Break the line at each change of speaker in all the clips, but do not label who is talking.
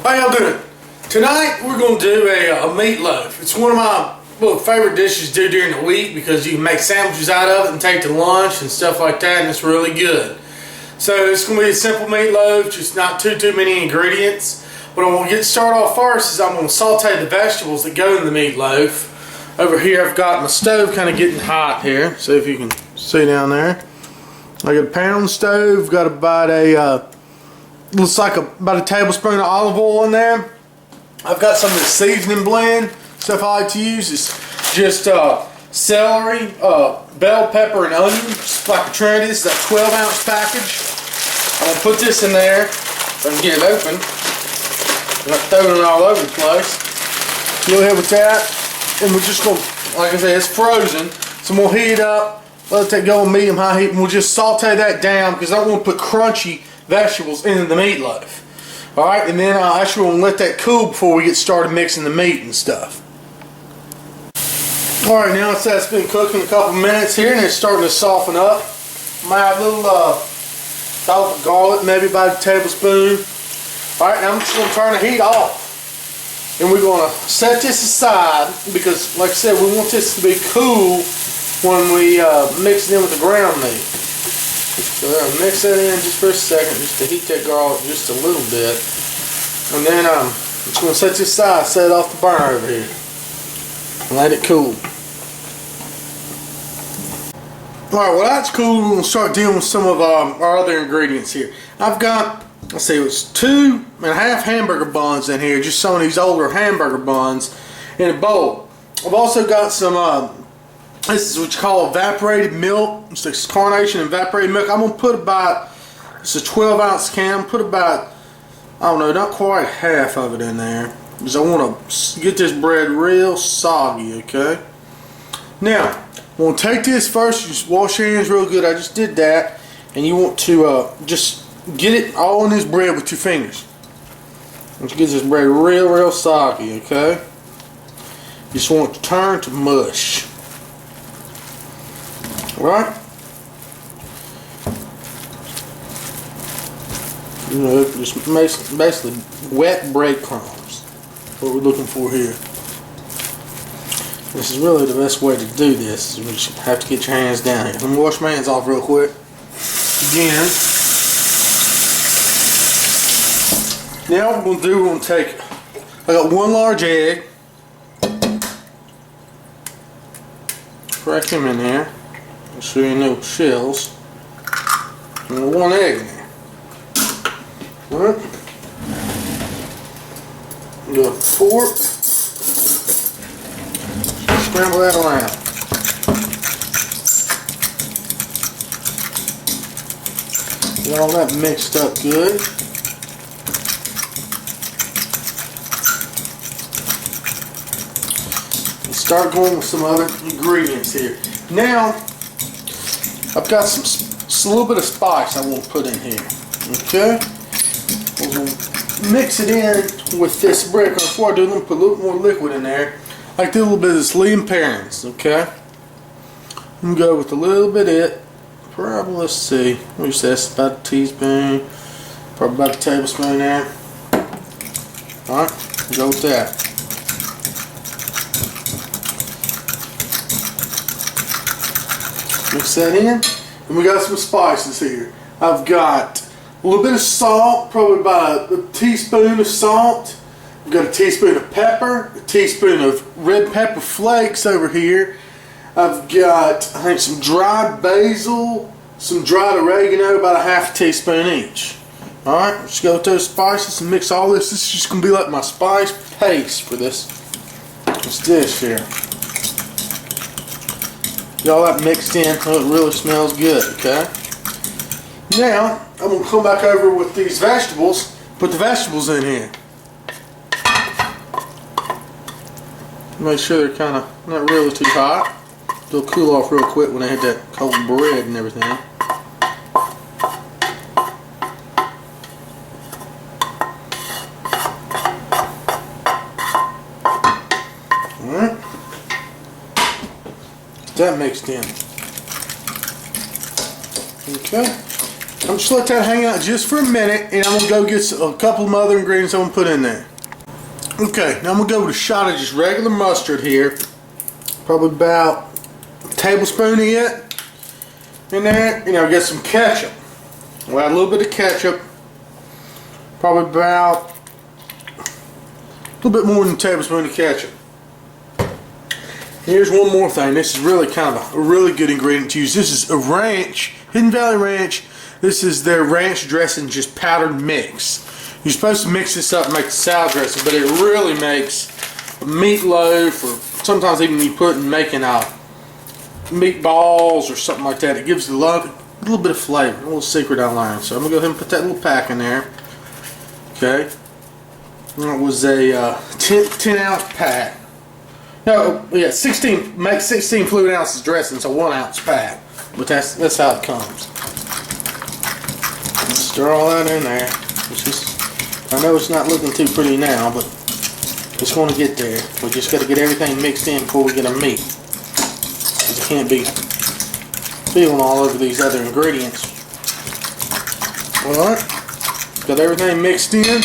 How y'all doing? Tonight we're going to do a meatloaf. It's one of my favorite dishes to do during the week because you can make sandwiches out of it and take to lunch and stuff like that, and it's really good. So it's going to be a simple meatloaf, just not too many ingredients. What I want to get started off first is I'm going to saute the vegetables that go in the meatloaf. Over here I've got my stove kind of getting hot here. See if you can see down there. I got a pan on the stove, got about looks like about a tablespoon of olive oil in there. I've got some of the seasoning blend. Stuff I like to use is just celery, bell pepper, and onion, just like a tray. This is a 12-ounce package. I'm going to put this in there so I can get it open. I'm not throwing it all over the place. Go ahead with that. And we're just going to, like I said, it's frozen. So we'll heat it up, let it go on medium-high heat, and we'll just saute that down because I don't want to put crunchy vegetables into the meatloaf. Alright, and then I actually want to let that cool before we get started mixing the meat and stuff. Alright, now it's been cooking a couple minutes here and it's starting to soften up. I might have a little dollop of garlic, maybe about a tablespoon. Alright, now I'm just going to turn the heat off. And we're going to set this aside because, like I said, we want this to be cool when we mix it in with the ground meat. So mix that in just for a second, just to heat that garlic just a little bit. And then I'm just going to set this aside, set it off the burner over here. And let it cool. Alright, well that's cool. We're going to start dealing with some of our other ingredients here. I've got, let's see, it was 2.5 hamburger buns in here, just some of these older hamburger buns in a bowl. I've also got some, this is what you call evaporated milk. It's this carnation evaporated milk. I'm going to put about, it's a 12-ounce can, I'm going to put about, I don't know, not quite half of it in there. Because I want to get this bread real soggy, okay? Now, I'm going to take this first, you just wash your hands real good. I just did that. And you want to just get it all in this bread with your fingers. Once you get this bread real soggy, okay? You just want it to turn to mush. Alright? You know, just basically wet breadcrumbs. What we're looking for here. This is really the best way to do this. You just have to get your hands down here. Let me wash my hands off real quick. Again. Now what we're going to do, we're going to take, I got one large egg. Crack him in there. Make sure you no shells. And one egg in there. Alright. Do a fork. Scramble that around. Get all that mixed up good. And start going with some other ingredients here. Now, I've got a little bit of spice I want to put in here. Okay? We'll mix it in with this bread. Before I do, I'm going to put a little more liquid in there. I like to do a little bit of this Lee & Perrins, okay? I'm going to go with a little bit of it. Probably, let's see. What do you say? That's about a teaspoon. Probably about a tablespoon there. Alright, go with that. Mix that in. And we got some spices here. I've got a little bit of salt, probably about a teaspoon of salt. I've got a teaspoon of pepper, a teaspoon of red pepper flakes over here. I've got, I think, some dried basil, some dried oregano, about a half a teaspoon each. Alright, just go with those spices and mix all this. This is just going to be like my spice paste for this dish here. Get all that mixed in so it really smells good, okay? Now, I'm going to come back over with these vegetables, put the vegetables in here. Make sure they're kind of not really too hot. They'll cool off real quick when they hit that cold bread and everything. Alright. Get that mixed in. Okay. I'm just let that hang out just for a minute, and I'm gonna go get a couple of other ingredients I'm gonna put in there. Okay, now I'm gonna go with a shot of just regular mustard here. Probably about a tablespoon of it in there. You know, get some ketchup. We'll add a little bit of ketchup. Probably about a little bit more than a tablespoon of ketchup. Here's one more thing. This is really kind of a really good ingredient to use. This is a ranch, Hidden Valley Ranch. This is their ranch dressing, just powdered mix. You're supposed to mix this up and make the salad dressing, but it really makes meatloaf, or sometimes even you put in making meatballs or something like that. It gives it a little bit of flavor, a little secret I learned. So I'm gonna go ahead and put that little pack in there. Okay, it was a 10 ounce pack. No, yeah, 16. Make 16 fluid ounces dressing, so 1 ounce pack. But that's how it comes. Stir all that in there. I know it's not looking too pretty now, but it's going to get there. We just got to get everything mixed in before we get our meat. Because it can't be feeling all over these other ingredients. Alright, got everything mixed in.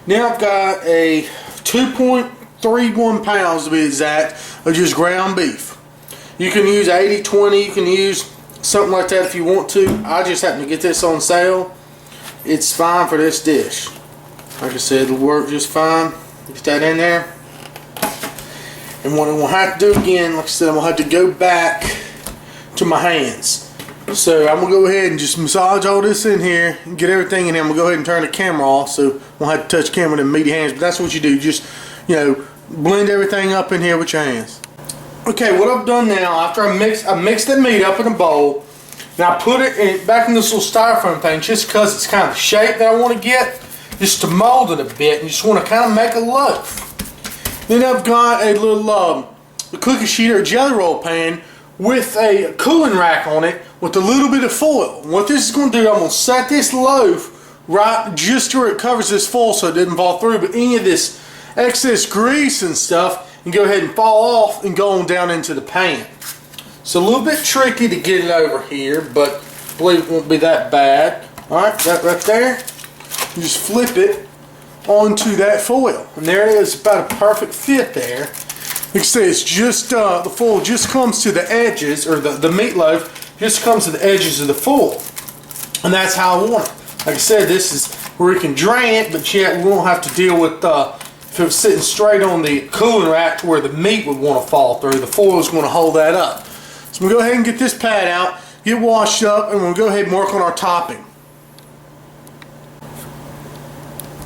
Now I've got a 2.31 pounds to be exact of just ground beef. You can use 80-20, you can use something like that if you want to. I just happen to get this on sale. It's fine for this dish. Like I said, it'll work just fine. Get that in there. And what I'm going to have to do again, like I said, I'm going to have to go back to my hands. So I'm going to go ahead and just massage all this in here and get everything in there. I'm going to go ahead and turn the camera off, so I won't have to touch the camera with them meaty hands. But that's what you do. Just, you know, blend everything up in here with your hands. Okay, what I've done now, after I mixed the meat up in a bowl, and I put it back in this little styrofoam thing just because it's kind of the shape that I want to get, just to mold it a bit, and just want to kind of make a loaf. Then I've got a little a cookie sheet or jelly roll pan with a cooling rack on it with a little bit of foil. And what this is going to do, I'm going to set this loaf right just where it covers this foil so it doesn't fall through, but any of this excess grease and stuff and go ahead and fall off and go on down into the pan. It's a little bit tricky to get it over here, but I believe it won't be that bad. Alright, that right there. You just flip it onto that foil. And there it is, about a perfect fit there. Like I say, it's just, the foil just comes to the edges, or the meatloaf just comes to the edges of the foil. And that's how I want it. Like I said, this is where we can drain it, but yet we won't have to deal with if it was sitting straight on the cooling rack to where the meat would want to fall through. The foil is going to hold that up. So we'll go ahead and get this pad out, get washed up, and we'll go ahead and work on our topping.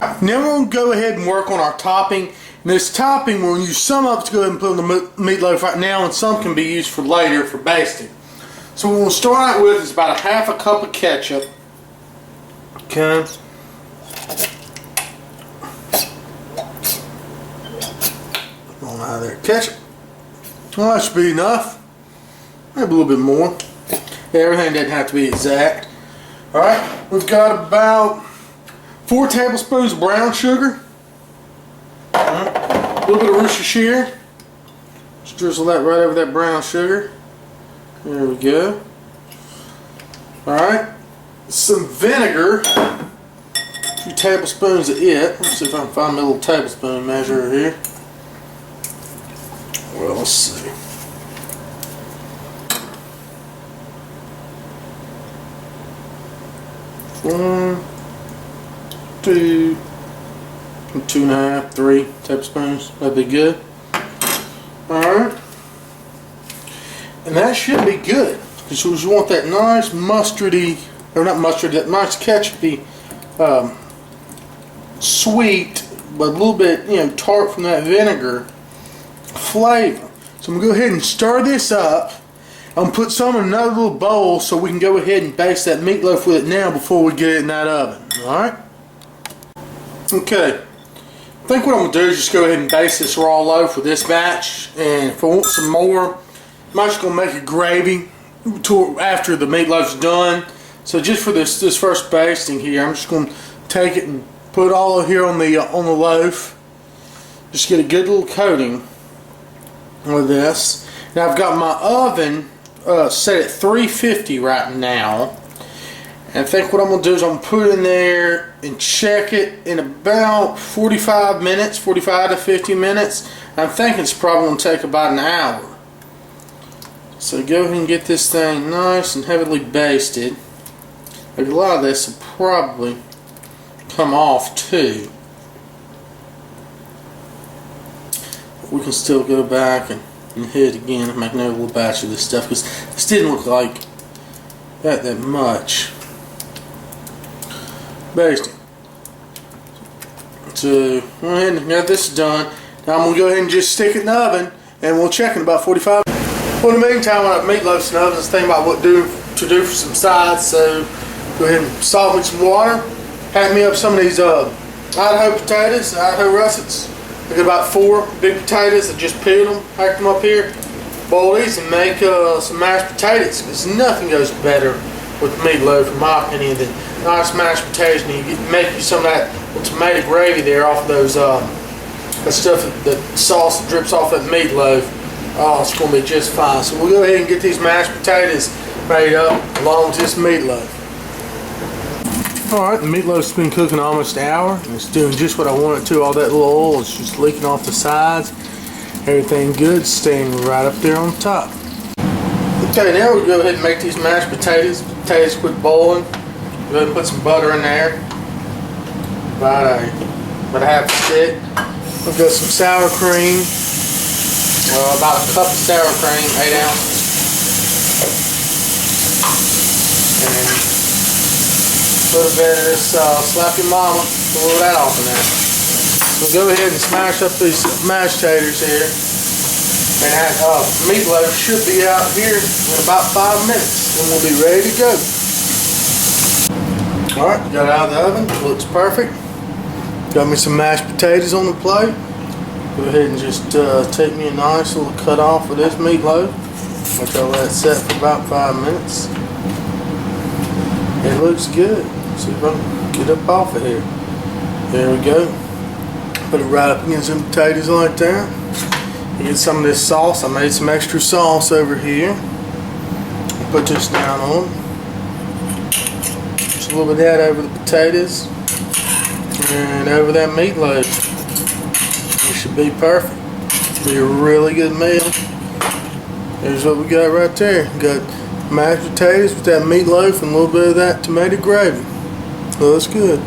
Now we're going to go ahead and work on our topping. And this topping, we're going to use some of it to go ahead and put on the meatloaf right now, and some can be used for later for basting. So what we'll start out with is about a half a cup of ketchup. Okay. On out of there, ketchup. Well, that should be enough. Maybe a little bit more. Everything doesn't have to be exact. Alright, we've got about 4 tablespoons of brown sugar. A little bit of Worcestershire. Just drizzle that right over that brown sugar. There we go. Alright, some vinegar. A few tablespoons of it. Let's see if I can find my little tablespoon measure here. Well, let's see. 1, 2, 2.5, 3 tablespoons. That'd be good. Alright. And that should be good. Because you want that nice mustardy, or not mustard, that nice ketchupy, sweet, but a little bit, you know, tart from that vinegar flavor. So I'm going to go ahead and stir this up. I'm going to put some in another little bowl so we can go ahead and baste that meatloaf with it now before we get it in that oven. Alright? Okay. I think what I'm going to do is just go ahead and baste this raw loaf with this batch. And if I want some more, I'm just going to make a gravy after the meatloaf's done. So just for this first basting here, I'm just going to take it and put it all here on the loaf. Just get a good little coating with this. Now I've got my oven set at 350 right now, And I think what I'm going to do is I'm going to put it in there and check it in about 45 minutes, 45 to 50 minutes. I'm thinking it's probably going to take about an hour. So go ahead and get this thing nice and heavily basted. A lot of this will probably come off too. But we can still go back and hit it again and make another little batch of this stuff, because this didn't look like that much basting. So go ahead and get this done. Now I'm going to go ahead and just stick it in the oven, and we'll check in about 45 minutes. Well, in the meantime, when I have meatloafs in the oven, I was thinking about what to do for some sides. So go ahead and salt me some water. Pack me up some of these Idaho potatoes, Idaho russets. I got about 4 big potatoes. I just peeled them, packed them up here. Boil these and make some mashed potatoes, because nothing goes better with meatloaf, in my opinion, than nice mashed potatoes. And you make you some of that tomato gravy there off of those that stuff, the sauce that drips off that meatloaf. Oh, it's going to be just fine. So we'll go ahead and get these mashed potatoes made up along with this meatloaf. Alright, the meatloaf's been cooking almost an hour, and it's doing just what I want it to. All that little oil is just leaking off the sides. Everything good, staying right up there on top. Okay, now we'll go ahead and make these mashed potatoes. Potatoes quit boiling. Go ahead and put some butter in there. About a half a stick. We've got some sour cream. About a cup of sour cream, 8 ounces. And a little bit of this Slap Your Mama, a little of that off in there. So we'll go ahead and smash up these mashed taters here. And that meatloaf should be out here in about 5 minutes. And we'll be ready to go. Alright, got it out of the oven. Looks perfect. Got me some mashed potatoes on the plate. Go ahead and just take me a nice little cut off of this meatloaf. I'll let it set for about 5 minutes. It looks good. See if I can get up off of here. There we go. Put it right up against some potatoes like that. You get some of this sauce. I made some extra sauce over here. Put this down on. Just a little bit of that over the potatoes. And over that meatloaf. It should be perfect. Be a really good meal. Here's what we got right there. Got mashed potatoes with that meatloaf and a little bit of that tomato gravy. Looks good.